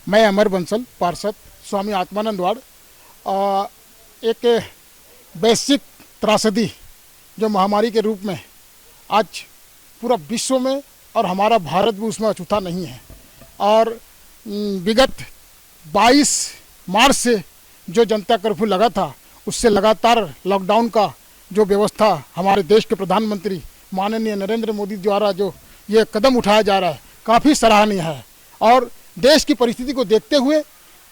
मैं अमर बंसल पार्षद स्वामी आत्मानंद वार्ड एक वैश्विक त्रासदी जो महामारी के रूप में आज पूरा विश्व में और हमारा भारत भी उसमें अछूता नहीं है। और विगत 22 मार्च से जो जनता कर्फ्यू लगा था उससे लगातार लॉकडाउन का जो व्यवस्था हमारे देश के प्रधानमंत्री माननीय नरेंद्र मोदी द्वारा जो ये कदम उठाया जा रहा है काफ़ी सराहनीय है। और देश की परिस्थिति को देखते हुए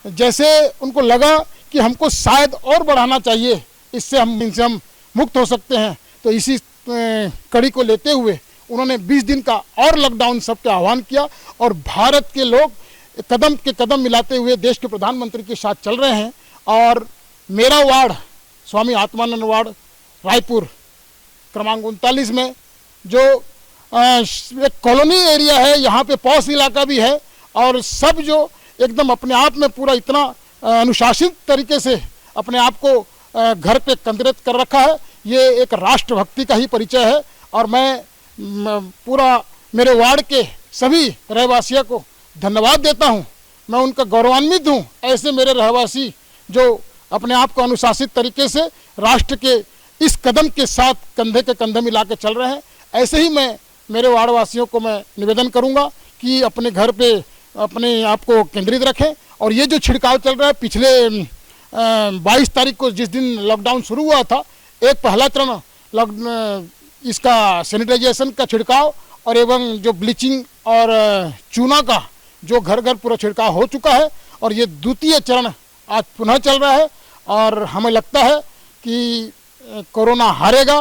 जैसे उनको लगा कि हमको शायद और बढ़ाना चाहिए, इनसे हम मुक्त हो सकते हैं, तो इसी कड़ी को लेते हुए उन्होंने 20 दिन का और लॉकडाउन सबके आह्वान किया। और भारत के लोग कदम के कदम मिलाते हुए देश के प्रधानमंत्री के साथ चल रहे हैं। और मेरा वार्ड स्वामी आत्मानंद वार्ड रायपुर क्रमांक 39 में जो एक कॉलोनी एरिया है, यहाँ पे पॉश इलाका भी है और सब जो एकदम अपने आप में पूरा इतना अनुशासित तरीके से अपने आप को घर पे केंद्रित कर रखा है, ये एक राष्ट्रभक्ति का ही परिचय है। और मैं पूरा मेरे वार्ड के सभी रहवासियों को धन्यवाद देता हूँ। मैं उनका गौरवान्वित हूँ, ऐसे मेरे रहवासी जो अपने आप को अनुशासित तरीके से राष्ट्र के इस कदम के साथ कंधे के कंधे मिला के चल रहे हैं। ऐसे ही मैं मेरे वार्डवासियों को मैं निवेदन करूंगा कि अपने घर पे अपने आप को केंद्रित रखें। और ये जो छिड़काव चल रहा है, पिछले 22 तारीख को जिस दिन लॉकडाउन शुरू हुआ था, एक पहला चरण इसका सैनिटाइजेशन का छिड़काव और एवं जो ब्लीचिंग और चूना का जो घर घर पूरा छिड़काव हो चुका है। और ये द्वितीय चरण आज पुनः चल रहा है और हमें लगता है कि कोरोना हारेगा,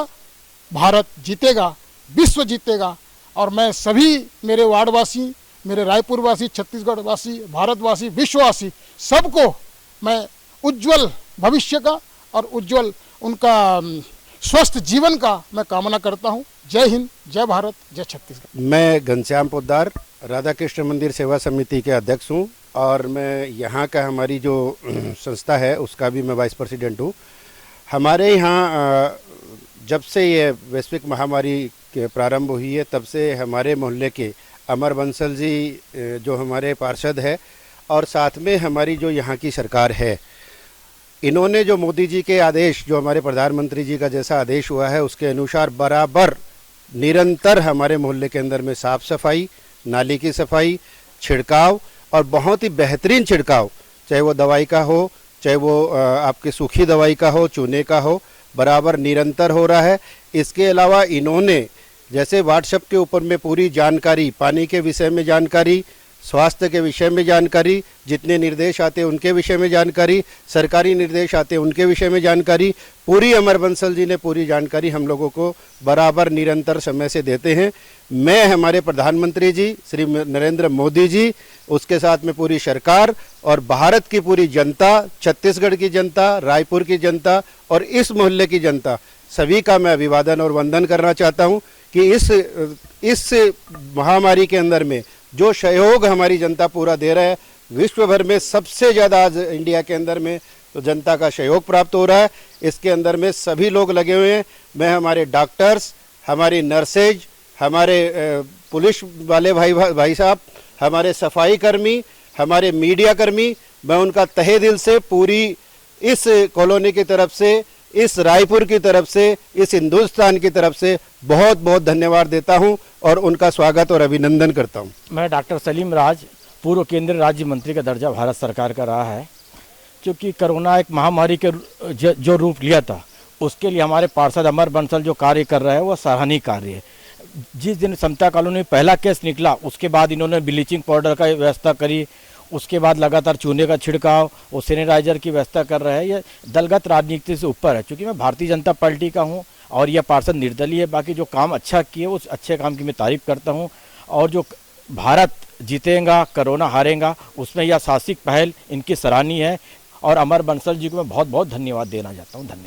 भारत जीतेगा, विश्व जीतेगा। और मैं सभी मेरे वार्डवासी, मेरे रायपुरवासी, छत्तीसगढ़वासी, भारतवासी, विश्ववासी सबको मैं उज्जवल भविष्य का और उज्जवल उनका स्वस्थ जीवन का मैं कामना करता हूँ। जय हिंद, जय भारत, जय छत्तीसगढ़। मैं घनश्याम पोद्दार राधा कृष्ण मंदिर सेवा समिति के अध्यक्ष हूँ और मैं यहाँ का हमारी जो संस्था है उसका भी मैं वाइस प्रेसिडेंट हूँ। हमारे यहाँ जब से ये वैश्विक महामारी के प्रारंभ हुई है तब से हमारे मोहल्ले के अमर बंसल जी जो हमारे पार्षद है और साथ में हमारी जो यहाँ की सरकार है, इन्होंने जो मोदी जी के आदेश, जो हमारे प्रधानमंत्री जी का जैसा आदेश हुआ है उसके अनुसार बराबर निरंतर हमारे मोहल्ले के अंदर में साफ़ सफाई, नाली की सफाई, छिड़काव और बहुत ही बेहतरीन छिड़काव, चाहे वो दवाई का हो, चाहे वो आपकी सूखी दवाई का हो, चूने का हो, बराबर निरंतर हो रहा है। इसके अलावा इन्होंने जैसे व्हाट्सएप के ऊपर में पूरी जानकारी, पानी के विषय में जानकारी, स्वास्थ्य के विषय में जानकारी, जितने निर्देश आते हैं उनके विषय में जानकारी, सरकारी निर्देश आते हैं उनके विषय में जानकारी, पूरी अमर बंसल जी ने पूरी जानकारी हम लोगों को बराबर निरंतर समय से देते हैं। मैं हमारे प्रधानमंत्री जी श्री नरेंद्र मोदी जी, उसके साथ में पूरी सरकार और भारत की पूरी जनता, छत्तीसगढ़ की जनता, रायपुर की जनता और इस मोहल्ले की जनता, सभी का मैं अभिवादन और वंदन करना चाहता हूँ कि इस महामारी के अंदर में जो सहयोग हमारी जनता पूरा दे रहा है, विश्व भर में सबसे ज़्यादा आज इंडिया के अंदर में तो जनता का सहयोग प्राप्त हो रहा है। इसके अंदर में सभी लोग लगे हुए हैं। मैं हमारे डॉक्टर्स, हमारी नर्सेज, हमारे पुलिस वाले भाई साहब, हमारे सफाई कर्मी, हमारे मीडिया कर्मी, मैं उनका तहे दिल से पूरी इस कॉलोनी की तरफ से, इस रायपुर की तरफ से, इस हिंदुस्तान की तरफ से बहुत बहुत धन्यवाद देता हूं और उनका स्वागत और अभिनंदन करता हूं। मैं डॉक्टर सलीम राज, पूर्व केंद्रीय राज्य मंत्री का दर्जा भारत सरकार का रहा है। क्योंकि कोरोना एक महामारी के जो रूप लिया था, उसके लिए हमारे पार्षद अमर बंसल जो कार्य कर रहे हैं वो सराहनीय कार्य है। जिस दिन समता कॉलोनी में पहला केस निकला उसके बाद इन्होंने ब्लीचिंग पाउडर का व्यवस्था करी, उसके बाद लगातार चूने का छिड़काव और सैनिटाइजर की व्यवस्था कर रहे हैं। ये दलगत राजनीति से ऊपर है। क्योंकि मैं भारतीय जनता पार्टी का हूँ और यह पार्षद निर्दलीय है, बाकी जो काम अच्छा किए उस अच्छे काम की मैं तारीफ करता हूँ। और जो भारत जीतेगा, कोरोना हारेगा, उसमें यह साहसिक पहल इनकी सराहनीय है। और अमर बंसल जी को मैं बहुत बहुत धन्यवाद देना चाहता हूँ। धन्यवाद।